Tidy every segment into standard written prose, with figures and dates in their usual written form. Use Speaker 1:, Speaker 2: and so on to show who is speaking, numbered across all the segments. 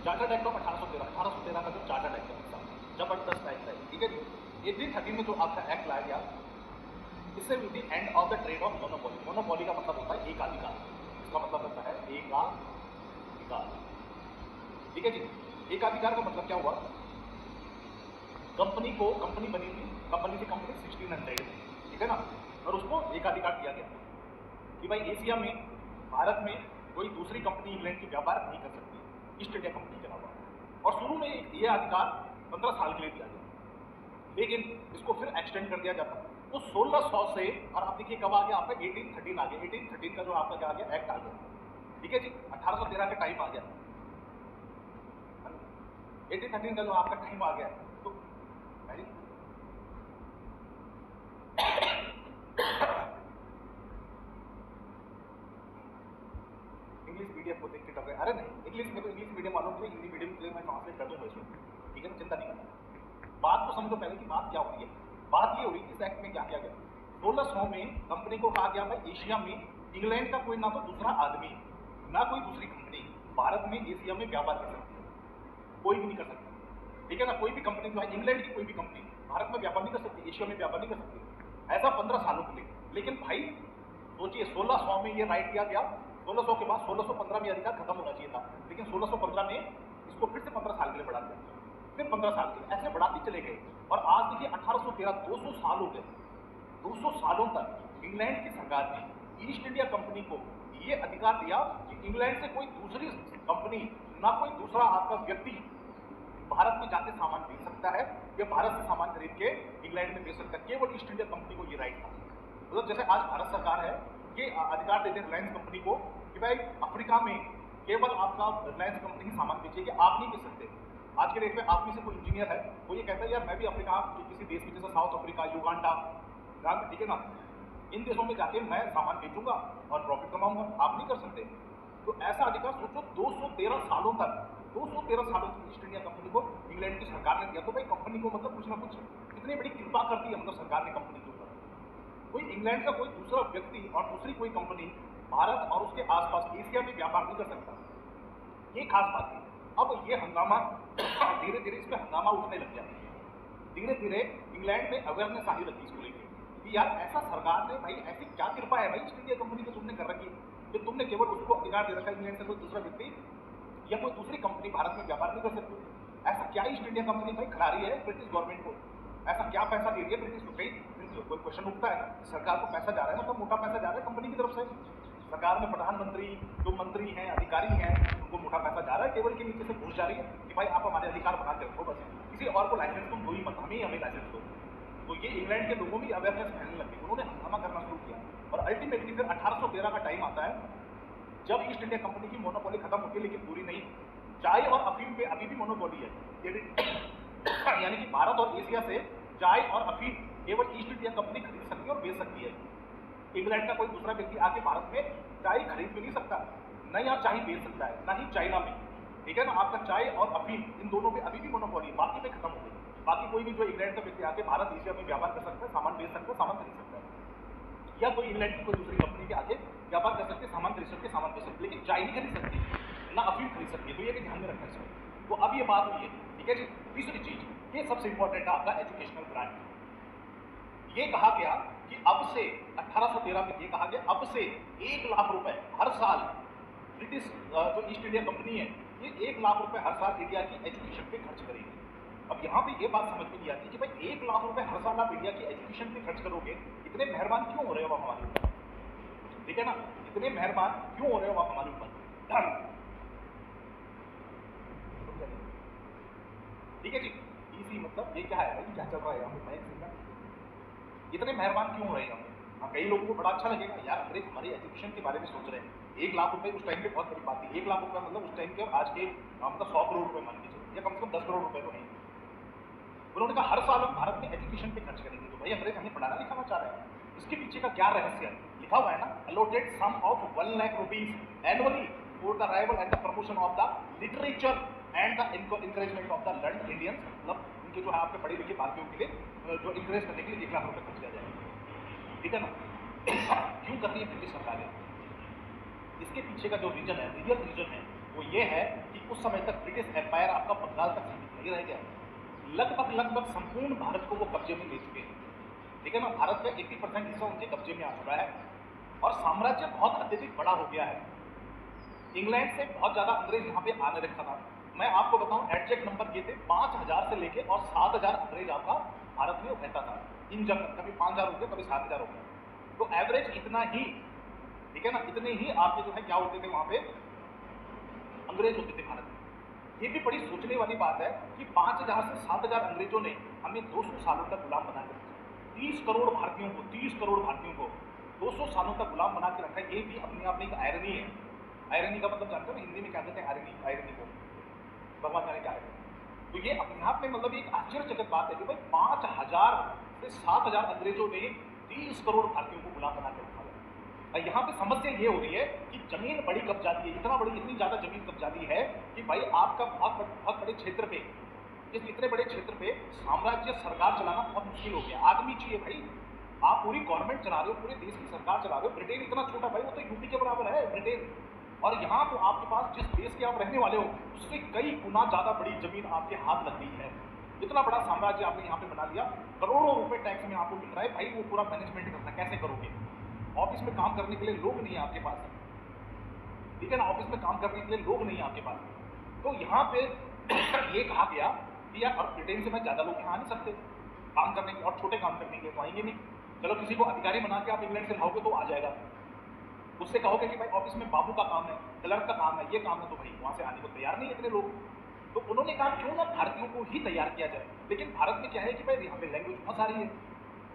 Speaker 1: Chartered act of 1813 का जो chartered act है, जबरदस्त एक्ट है, ठीक है जी। 1813 में जो आपका एक्ट लाया गया, इससे with the end of the trade off monopoly. Monopoly का मतलब होता है एकाधिकार, इसका मतलब होता है एकाधिकार, ठीक है जी। एकाधिकार का मतलब क्या हुआ, कंपनी बनी थी, कंपनी 1600 में, ठीक है ना, और उसको एकाधिकार दिया गया कि भाई एशिया में, भारत में कोई दूसरी कंपनी इंग्लैंड की व्यापार नहीं कर सकती ईस्ट इंडिया कंपनी के अलावा। और शुरू में ये अधिकार 15 साल के लिए दिया गया, लेकिन इसको फिर एक्सटेंड कर दिया जाता। तो 1600 से, और आप देखिए कब आ गया आपका 1813 आ गया, 1813 का जो आपका क्या आ गया, एक्ट आ गया, ठीक है जी। 1813 का टाइम आ गया, 1813 का जो आपका टाइम आ गया, तो इंग्लिश मीडियम को देख के कर रहे हैं, अरे नहीं, इंग्लिश मीडियम वालों के लिए हिंदी मीडियम के लिए मैं ट्रांसलेट कर दूंगा इसको, ठीक है ना, चिंता नहीं करना। बात को समझो पहले कि बात क्या हो रही है। बात ये हो रही है इस एक्ट में क्या किया गया, 1600 में कंपनी को कहा गया भाई एशिया में इंग्लैंड का कोई ना तो दूसरा आदमी, ना कोई दूसरी कंपनी भारत में एशिया में व्यापार कर सकती है, कोई भी नहीं कर सकती, ठीक है ना। कोई भी कंपनी जो है इंग्लैंड की कोई भी कंपनी भारत में व्यापार नहीं कर सकती, एशिया में व्यापार नहीं कर सकती, ऐसा 15 सालों के लिए। लेकिन भाई सोचिए 1600 में ये राइट दिया गया, 1600 के बाद 1615 में अधिकार खत्म होना चाहिए था, लेकिन 1615 में इसको फिर से 15 साल के लिए बढ़ा दिया, फिर 15 साल के लिए, ऐसे बढ़ाते चले गए। और आज देखिए 1813, 200 साल हो गए, 200 सालों तक इंग्लैंड की सरकार ने ईस्ट इंडिया कंपनी को ये अधिकार दिया कि इंग्लैंड से कोई दूसरी कंपनी, ना कोई दूसरा आपका व्यक्ति भारत में जाके सामान बेच सकता है या भारत से सामान खरीद के इंग्लैंड में बेच सकता है, केवल ईस्ट इंडिया कंपनी को ये राइट था। मतलब जैसे आज भारत सरकार है, ये अधिकार देते हैं रिलायंस कंपनी को कि भाई अफ्रीका में केवल आपका रिलायंस कंपनी ही सामान बेचेगी, आप नहीं बेच सकते। आज के डेट में आप में से कोई इंजीनियर है, वो ये कहता है यार मैं भी अफ्रीका किसी देश में, जैसे साउथ अफ्रीका, युगांडा, ठीक है ना, इन देशों में जाके मैं सामान बेचूंगा और प्रॉफिट कमाऊंगा, आप नहीं कर सकते। तो ऐसा अधिकार सोचो 213 सालों तक, 213 सालों तक ईस्ट इंडिया कंपनी को इंग्लैंड की सरकार ने दिया। तो भाई कंपनी को मतलब कुछ ना कुछ कितनी बड़ी कृपा करती है, मतलब सरकार ने कंपनी के ऊपर। कोई इंग्लैंड का कोई दूसरा व्यक्ति और दूसरी कोई कंपनी भारत और उसके आसपास एशिया में व्यापार नहीं कर सकता, ये खास बात थी। अब ये हंगामा धीरे धीरे इस पर हंगामा उठने लग गया, धीरे धीरे इंग्लैंड में अवेयरनेस आने लगी इसको लेकर कि यार ऐसा सरकार ने, भाई ऐसी क्या कृपा है भाई ईस्ट इंडिया कंपनी को तुमने कर रखी है कि तुमने केवल उसको अधिकार दे रखा है इंग्लैंड से कोई दूसरा व्यक्ति या कोई दूसरी कंपनी भारत में व्यापार नहीं कर सकती। ऐसा क्या ईस्ट इंडिया कंपनी भाई खिला रही है ब्रिटिश गवर्नमेंट को, ऐसा क्या पैसा दे रही है ब्रिटिश को? कहीं कोई क्वेश्चन उठता है, सरकार को पैसा जा रहा है, मतलब मोटा पैसा जा रहा है कंपनी की तरफ से, सरकार में प्रधानमंत्री जो मंत्री हैं, अधिकारी हैं, उनको मोटा पैसा जा रहा है, टेबल के नीचे से घुस जा रही है कि भाई आप हमारे अधिकार बना के रखो, बस किसी और को लाइसेंस तुम दो ही मत, हमें लाइसेंस दो। तो ये इंग्लैंड के लोगों में अवेयरनेस फैलने लगी, उन्होंने हंगामा करना शुरू किया और अल्टीमेटली फिर 1813 का टाइम आता है जब ईस्ट इंडिया कंपनी की मोनोपोली खत्म होती है, लेकिन पूरी नहीं। चाय और अफीम पे अभी भी मोनोपोली है, यानी कि भारत और एशिया से चाय और अफीम केवल ईस्ट इंडिया कंपनी खरीद सकती है और बेच सकती है। इंग्लैंड का कोई दूसरा व्यक्ति आके भारत में चाय खरीद भी नहीं सकता, न यहाँ चाय बेच सकता है, ना ही चाइना में, ठीक है ना। आपका चाय और अफीम इन दोनों में अभी भी मोनोपोली, बाकी में खत्म हो गई। बाकी कोई भी जो इंग्लैंड का व्यक्ति आके भारत एशिया में व्यापार कर सकता है, सामान बेच सकता है, सामान खरीद सकता है, या कोई इंग्लैंड की कोई दूसरी कंपनी के आके व्यापार कर सकते, सामान खरीद सकते, सामान बेच सकते, लेकिन चाय नहीं खरीद सकती, ना अफीम खरीद सकती है। तो ये भी ध्यान में रखना चाहिए। तो अब ये बात हुई है, ठीक है जी। तीसरी चीज, ये सबसे इंपॉर्टेंट है आपका एजुकेशनल ग्रांट। ये कहा गया कि अब से 1813 में ये कहा गया अब से 1 लाख रुपए हर साल ब्रिटिश जो ईस्ट इंडिया कंपनी है, ये 1 लाख रुपए हर साल इंडिया की एजुकेशन पे खर्च करेगी। अब यहाँ पे ये बात समझ में नहीं आती कि भाई 1 लाख रुपए हर साल आप इंडिया की एजुकेशन पे खर्च करोगे, इतने मेहरबान क्यों हो रहे हो आप हमारे ऊपर, ठीक है ना, इतने मेहरबान क्यों हो रहे हो आप हमारे ऊपर, ठीक है जी। इसी मतलब ये क्या है भाई, क्या चल रहा है यहाँ पे, इतने मेहरबान क्यों हो रहे हैं हम? हाँ, कई लोगों को बड़ा अच्छा लगेगा यार, अरे हमारी एजुकेशन के बारे में सोच रहे हैं। 1 लाख रुपए उस टाइम पे बहुत बड़ी बात थी। 1 लाख रुपए मतलब उस टाइम के आज के मतलब 100 करोड़ रुपए मान लीजिए, या कम से कम 10 करोड़ रुपए तो नहीं। उन्होंने कहा हर साल हम भारत में एजुकेशन पे खर्च करेंगे। तो भाई अंग्रेज हमें पढ़ाना लिखाना चाह रहे हैं, इसके पीछे का क्या रहस्य है? लिखा हुआ है ना, allotted sum of 1 lakh rupees annually for the revival and the promotion of the literature and the encouragement of the learned Indians. मतलब उनके जो है आपके पढ़े लिखे भारतीयों के लिए जो इंकरेज करने के लिए 1 लाख रुपए खर्च किया जाएगा, ठीक है ना। क्यों करती है ब्रिटिश सरकार? इसके पीछे का जो रीजन है, रियल रीजन है, वो ये है कि उस समय तक ब्रिटिश एम्पायर आपका बंगाल तक सीमित नहीं रह गया, लगभग संपूर्ण भारत को वो कब्जे में ले चुके हैं। ठीक है ना, भारत का 80% हिस्सा उनके कब्जे में आ चुका है और साम्राज्य बहुत अत्यधिक बड़ा हो गया है। इंग्लैंड से बहुत ज्यादा अंग्रेज यहाँ पे आने रखा था। मैं आपको बताऊं एग्जैक्ट नंबर ये थे 5000 से लेके और 7000 अंग्रेज आपका भारत में रहता था इन जनरल, कभी 5000 हो गया कभी 7000 हो गया, तो एवरेज इतना ही, ठीक है ना, इतने ही आपके जो है क्या होते थे वहां पे अंग्रेज होते थे भारत में। ये भी बड़ी सोचने वाली बात है कि 5000 से 7000 अंग्रेजों ने हमें 200 सालों तक गुलाम बना के रखा, 30 करोड़ भारतीयों को 200 सालों तक गुलाम बना के रखा। ये भी अपने आप में एक आयरनी है। आयरनी का मतलब जानते हो हिंदी में क्या कहते हैं? आयरनी को भगवान जाने क्या है। तो ये अपने आप में मतलब एक आश्चर्यचकित बात है कि भाई 5000 से 7000 अंग्रेजों ने 30 करोड़ भारतीयों को गुलाम बना के रखा है। यहाँ पे समस्या ये हो रही है कि जमीन बड़ी कब्जा दी है, इतनी ज्यादा जमीन कब्जा दी है कि भाई आपका बहुत बड़े क्षेत्र पे, इतने बड़े क्षेत्र पे साम्राज्य सरकार चलाना बहुत मुश्किल हो गया। आदमी चाहिए भाई, आप पूरी गवर्नमेंट चला रहे हो, पूरे देश की सरकार चला रहे हो। ब्रिटेन इतना छोटा भाई, वो तो यूपी के बराबर है ब्रिटेन, और यहाँ तो आपके पास जिस देश के आप रहने वाले हो उससे कई गुना ज्यादा बड़ी जमीन आपके हाथ लग गई है। इतना बड़ा साम्राज्य आपने यहाँ पे बना लिया, करोड़ों रुपए टैक्स में आपको मिल रहा है भाई, वो पूरा मैनेजमेंट करना कैसे करोगे? ऑफिस में काम करने के लिए लोग नहीं है आपके पास, ठीक है ना, ऑफिस में काम करने के लिए लोग नहीं है आपके पास। तो यहाँ पे ये कहा गया कि यार अब ब्रिटेन से मैं ज्यादा लोग यहाँ आ नहीं सकते काम करने के, और छोटे काम करने के लिए तो आएंगे नहीं। चलो किसी को अधिकारी बना के आप इंग्लैंड से लाओगे तो आ जाएगा, उससे कहोगे कि भाई ऑफिस में बाबू का काम है, क्लर्क का काम है, ये काम है, तो भाई वहां से आने को तैयार नहीं है इतने लोग। तो उन्होंने कहा क्यों ना भारतीयों को ही तैयार किया जाए। लेकिन भारत में क्या है कि भाई यहाँ पे लैंग्वेज बहुत सारी है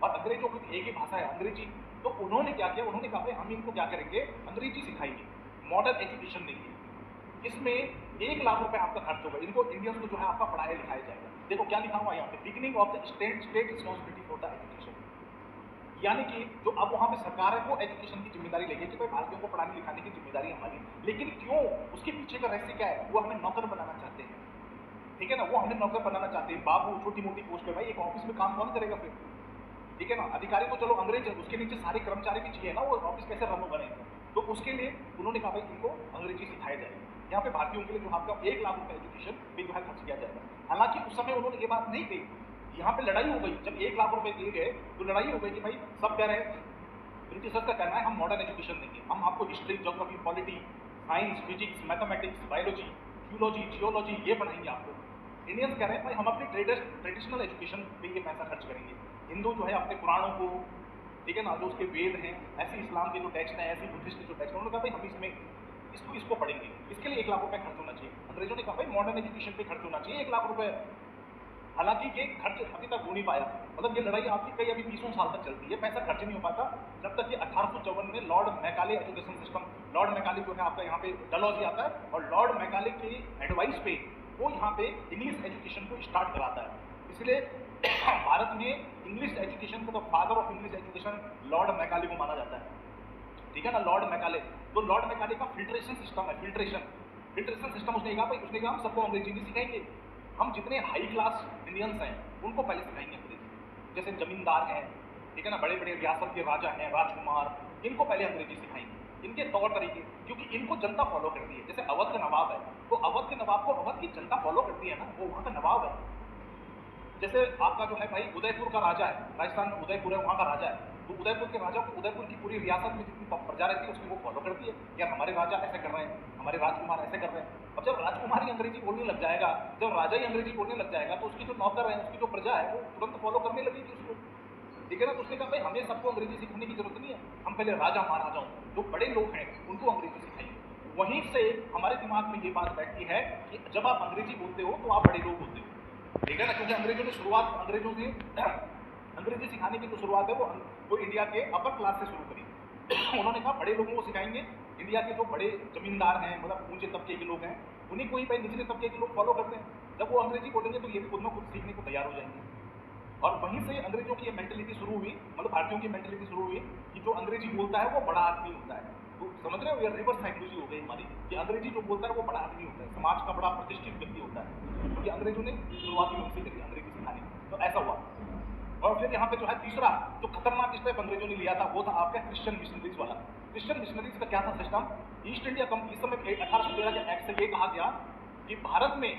Speaker 1: और अंग्रेजों की एक ही भाषा है अंग्रेजी। तो उन्होंने क्या किया, उन्होंने कहा भाई हम इनको क्या करेंगे, अंग्रेजी सिखाएंगे, मॉडर्न एजुकेशन देंगे, इसमें 1 लाख रुपए आपका खर्च होगा, इनको इंडियंस को जो है आपका पढ़ाया लिखाया जाएगा। देखो क्या लिखा हुआ यहाँ पे, beginning of the state responsibility for the education, यानी कि जो अब वहां पे सरकार है वो एजुकेशन की जिम्मेदारी लेगी कि भाई भारतीयों को पढ़ाने लिखाने की जिम्मेदारी हमारी। लेकिन क्यों, उसके पीछे का रहस्य क्या है? वो हमें नौकर बनाना चाहते हैं, ठीक है ना, वो हमें नौकर बनाना चाहते हैं। बाबू छोटी मोटी पोस्ट पे, भाई एक ऑफिस में काम कौन करेगा फिर, ठीक है ना, अधिकारी तो चलो अंग्रेज है, उसके नीचे सारे कर्मचारी भी चाहिए ना, वो ऑफिस कैसे रन बनेगा। तो उसके लिए उन्होंने कहा भाई इनको अंग्रेजी सिखाया जाएगा, यहाँ पे भारतीयों के लिए जो आपका 1 लाख रुपए एजुकेशन पे जो है खर्च किया जाएगा। हालांकि उस समय उन्होंने ये बात नहीं कही, यहाँ पे लड़ाई हो गई, जब 1 लाख रुपए दिए गए तो लड़ाई हो गई कि भाई सब कह रहे हैं, ब्रिटिशर्स का कहना है हम मॉडर्न एजुकेशन देंगे, हम आपको history, geography, polity, science, physics, mathematics, biology, geology, geology ये पढ़ाएंगे आपको। इंडियंस कह रहे हैं भाई हम अपनी ट्रेडिशनल एजुकेशन पे ये पैसा खर्च करेंगे। हिंदू जो है अपने पुराणों को, ठीक है ना, जो उसके वेद हैं, ऐसे इस्लाम के जो टेक्स्ट हैं, ऐसे बुद्धिस्ट के जो टेक्स्ट हैं, उन्होंने कहा भाई हम इसमें इसको पढ़ेंगे, इसके लिए 1 लाख रुपए खर्च होना चाहिए। अंग्रेजों ने कहा भाई मॉडर्न एजुकेशन पे खर्च होना चाहिए 1 लाख रुपए। हालांकि ये खर्च अभी तक हो नहीं पाया, मतलब ये लड़ाई आपकी कई अभी 20 साल तक चलती है, पैसा खर्च नहीं हो पाता, जब तक कि 1854 में Lord Macaulay education system, Lord Macaulay जो है आपका यहाँ पे डलहौजी आता है, और लॉर्ड मैकाले की एडवाइस पे वो यहाँ पे इंग्लिश एजुकेशन को स्टार्ट कराता है। इसलिए भारत में इंग्लिश एजुकेशन को तो father of English education Lord Macaulay को माना जाता है, ठीक है ना, लॉर्ड मैकाले। तो लॉर्ड मैकाले का फिल्ट्रेशन सिस्टम है, फिल्ट्रेशन सिस्टम उसने कहा हम सबको अंग्रेजी नहीं सिखाएंगे, हम जितने हाई क्लास इंडियंस हैं उनको पहले सिखाएंगे अंग्रेजी, जैसे जमींदार हैं, ठीक है ना, बड़े बड़े रियासत के राजा हैं, राजकुमार, इनको पहले अंग्रेजी सिखाएंगे, इनके तौर तरीके, क्योंकि इनको जनता फॉलो करती है। जैसे अवध का नवाब है, तो अवध के नवाब को अवध की जनता फॉलो करती है ना, वो वहाँ का नवाब है। जैसे आपका जो है भाई उदयपुर का राजा है, राजस्थान में उदयपुर है, वहाँ का राजा है, तो उदयपुर के राजा को उदयपुर की पूरी रियासत में जितनी प्रजा रहती है उसकी वो फॉलो करती है, यार हमारे राजा ऐसे कर रहे हैं, हमारे राजकुमार ऐसे कर रहे हैं। अब जब राजकुमार ही अंग्रेजी बोलने लग जाएगा, जब राजा ही अंग्रेजी बोलने लग जाएगा, तो उसकी जो नौकर है, उसकी जो प्रजा है, वो तुरंत फॉलो करने लगेगी उसको, ठीक है ना। तो उसने कहा भाई हमें सबको अंग्रेजी सीखने की जरूरत नहीं है, हम पहले राजा महाराजाओं, जो बड़े लोग हैं उनको अंग्रेजी सिखाएंगे। वहीं से हमारे दिमाग में ये बात बैठती है कि जब आप अंग्रेजी बोलते हो तो आप बड़े लोग होते हो, ठीक है ना, क्योंकि अंग्रेजों ने शुरुआत, अंग्रेजों से अंग्रेजी सिखाने की जो शुरुआत है वो इंडिया के अपर क्लास से शुरू करी। उन्होंने कहा बड़े लोगों को सिखाएंगे, इंडिया के जो बड़े जमींदार हैं, मतलब ऊंचे तबके के लोग हैं, उन्हीं को ही भाई निचले तबके के लोग फॉलो करते हैं। जब वो अंग्रेजी बोलेंगे तो ये भी खुद में खुद सीखने को तैयार हो जाएंगे। और वहीं से अंग्रेजों की ये मेंटेलिटी शुरू हुई, मतलब भारतीयों की मेंटेलिटी शुरू हुई कि जो अंग्रेजी बोलता है वो बड़ा आदमी होता है। तो समझ रहे हो, ये रिवर्स साइकोलॉजी हो गई हमारी कि अंग्रेजी जो बोलता है वो बड़ा आदमी होता है, समाज का बड़ा प्रतिष्ठित व्यक्ति होता है। तो ये अंग्रेजों ने शुरुआती में उनसे करी अंग्रेजी सिखाने, तो ऐसा हुआ। और फिर यहाँ पे जो है तीसरा जो खतरनाक स्टेप अंग्रेजों ने लिया था वो था आपका क्रिश्चियन मिशनरीज वाला। क्रिश्चियन मिशनरीज का क्या था सिस्टम? ईस्ट इंडिया कंपनी, इस समय 1813 के एक्ट से ये कहा गया कि भारत में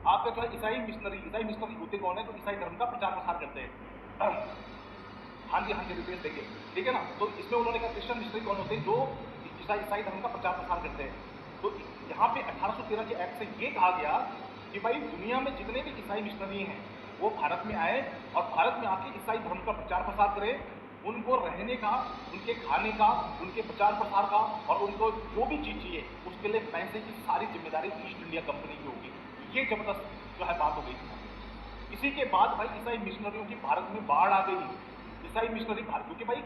Speaker 1: आपका जो है ईसाई मिशनरी होते कौन है? तो ईसाई धर्म का प्रचार प्रसार करते हैं। हाँ जी, रिप्लेस देंगे, ठीक है ना। तो इसमें उन्होंने कहा क्रिश्चियन मिशनरी कौन होते हैं? जो ईसाई धर्म का प्रचार प्रसार करते हैं। तो यहाँ पे 1813 के एक्ट से ये कहा गया कि भाई दुनिया में जितने भी ईसाई मिशनरी हैं वो भारत में आए और भारत में आके ईसाई धर्म का प्रचार प्रसार करें। उनको रहने का, उनके खाने का, उनके प्रचार प्रसार का और उनको जो भी चीज़ चाहिए उसके लिए पैसे की सारी जिम्मेदारी ईस्ट इंडिया कंपनी की होगी। ये जबरदस्त जो है बात हो गई थी। इसी के बाद भाई ईसाई मिशनरियों की भारत में बाढ़ आ गई। ईसाई मिशनरी भारत, क्योंकि भाई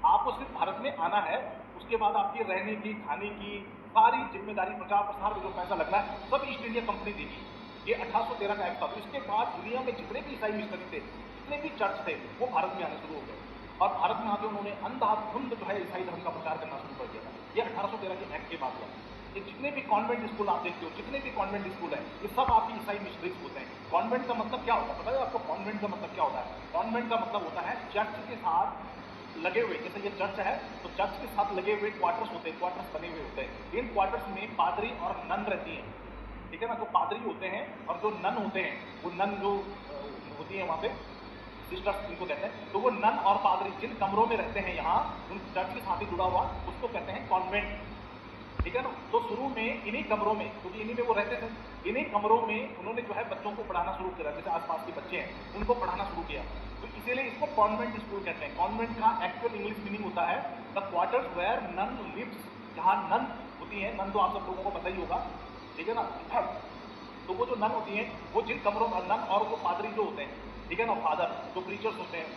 Speaker 1: आपको सिर्फ भारत में आना है, उसके बाद आपकी रहने की, खाने की सारी जिम्मेदारी, प्रचार प्रसार में जो पैसा लगना है सब ईस्ट इंडिया कंपनी देगी। ये 1813 का एक्ट था। तो इसके बाद दुनिया में जितने भी ईसाई मिशनरी थे, जितने भी चर्च थे, वो भारत में आने शुरू हो गए और भारत में आके उन्होंने अंधाधुंध जो है ईसाई धर्म का प्रचार करना शुरू कर दिया था। ये 1813 के एक्ट के बाद हुआ। ये जितने भी कॉन्वेंट स्कूल आप देखते हो, जितने भी कॉन्वेंट स्कूल है, ये सब आपकी ईसाई मिशनरीज होते हैं। कॉन्वेंट का मतलब क्या होता है पता है आपको? कॉन्वेंट का मतलब क्या होता है? कॉन्वेंट का मतलब होता है चर्च के साथ लगे हुए, जैसे ये चर्च है तो चर्च के साथ लगे हुए क्वार्टर्स होते हैं, क्वार्टर्स बने हुए होते हैं। इन क्वार्टर्स में पादरी और नन रहती हैं, ठीक है ना। जो पादरी होते हैं और जो नन होते हैं, वो नन जो होती है वहाँ पे सिस्टर्स जिनको कहते हैं, तो वो नन और पादरी जिन कमरों में रहते हैं यहाँ, उन चर्च के साथ ही जुड़ा हुआ, उसको कहते हैं कॉन्वेंट, ठीक है ना। तो शुरू में इन्हीं कमरों में, क्योंकि इन्हीं में वो रहते थे, इन्हीं कमरों में उन्होंने जो है बच्चों को पढ़ाना शुरू किया, जैसे आसपास के बच्चे हैं उनको पढ़ाना शुरू किया। तो इसीलिए इसको कॉन्वेंट स्कूल कहते हैं। कॉन्वेंट का एक्चुअल इंग्लिश मीनिंग होता है the quarters where nun lives, जहाँ नन होती है। नन तो आप सब लोगों को पता ही होगा, ठीक है ना। तो वो जो नन होती हैं, वो जिन कमरों में, नन और वो पादरी जो होते हैं, ठीक है ना, फादर जो प्रीचर्स होते हैं,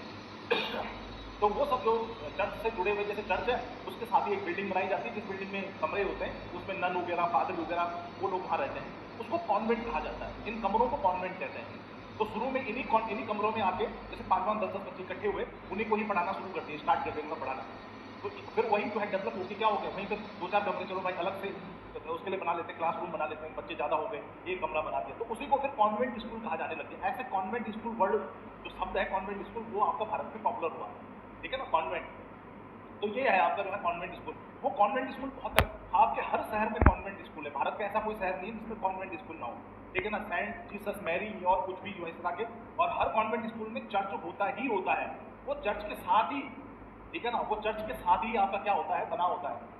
Speaker 1: तो वो सब जो चर्च से जुड़े हुए, जैसे चर्च है उसके साथ ही एक बिल्डिंग बनाई जाती है, जिस बिल्डिंग में कमरे होते हैं उसमें नन वगैरह, पादरी वगैरह वो लोग वहाँ रहते हैं, उसको कॉन्वेंट कहा जाता है। इन कमरों को कॉन्वेंट कहते हैं। तो शुरू में इन्हीं कमरों में आके जैसे 5-5, 10-10 बच्चे इकट्ठे हुए, उन्हीं को ही पढ़ाना शुरू कर दिए, स्टार्ट कर दिया उनका पढ़ाना। तो फिर वही जो है डेवलप होकर क्या हो गया, वहीं पर 2-4 कमरे, चलो भाई अलग से उसके लिए बना लेते हैं, क्लासरूम बना लेते हैं, बच्चे ज़्यादा हो गए, एक कमरा बना दिया, तो उसी को फिर कॉन्वेंट स्कूल कहा जाने लग गया। ऐसे कॉन्वेंट स्कूल वर्ड जो शब्द है कॉन्वेंट स्कूल, वो आपका भारत में पॉपुलर हुआ, ठीक है ना, कॉन्वेंट। तो ये है आपका जो है कॉन्वेंट स्कूल। वो कॉन्वेंट स्कूल बहुत आपके हर शहर में कॉन्वेंट स्कूल है। भारत का ऐसा कोई शहर नहीं है जिसमें कॉन्वेंट स्कूल ना हो, ठीक है ना। सेंट जीसस मैरी और कुछ भी जो है इस तरह के, और हर कॉन्वेंट स्कूल में चर्च होता ही होता है। वो चर्च के साथ ही, ठीक है ना, वो चर्च के साथ ही आपका क्या होता है, बना होता है।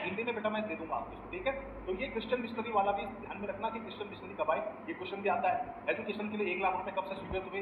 Speaker 1: हिंदी में बेटा मैं दे दूंगा आपको, ठीक है। तो ये क्रिश्चियन मिशनरी वाला भी ध्यान में रखना कि क्रिश्चियन मिशनरी कब आए, ये क्वेश्चन भी आता है। एजुकेशन के लिए 1 लाख रुपए कब से स्वीकृत हुए?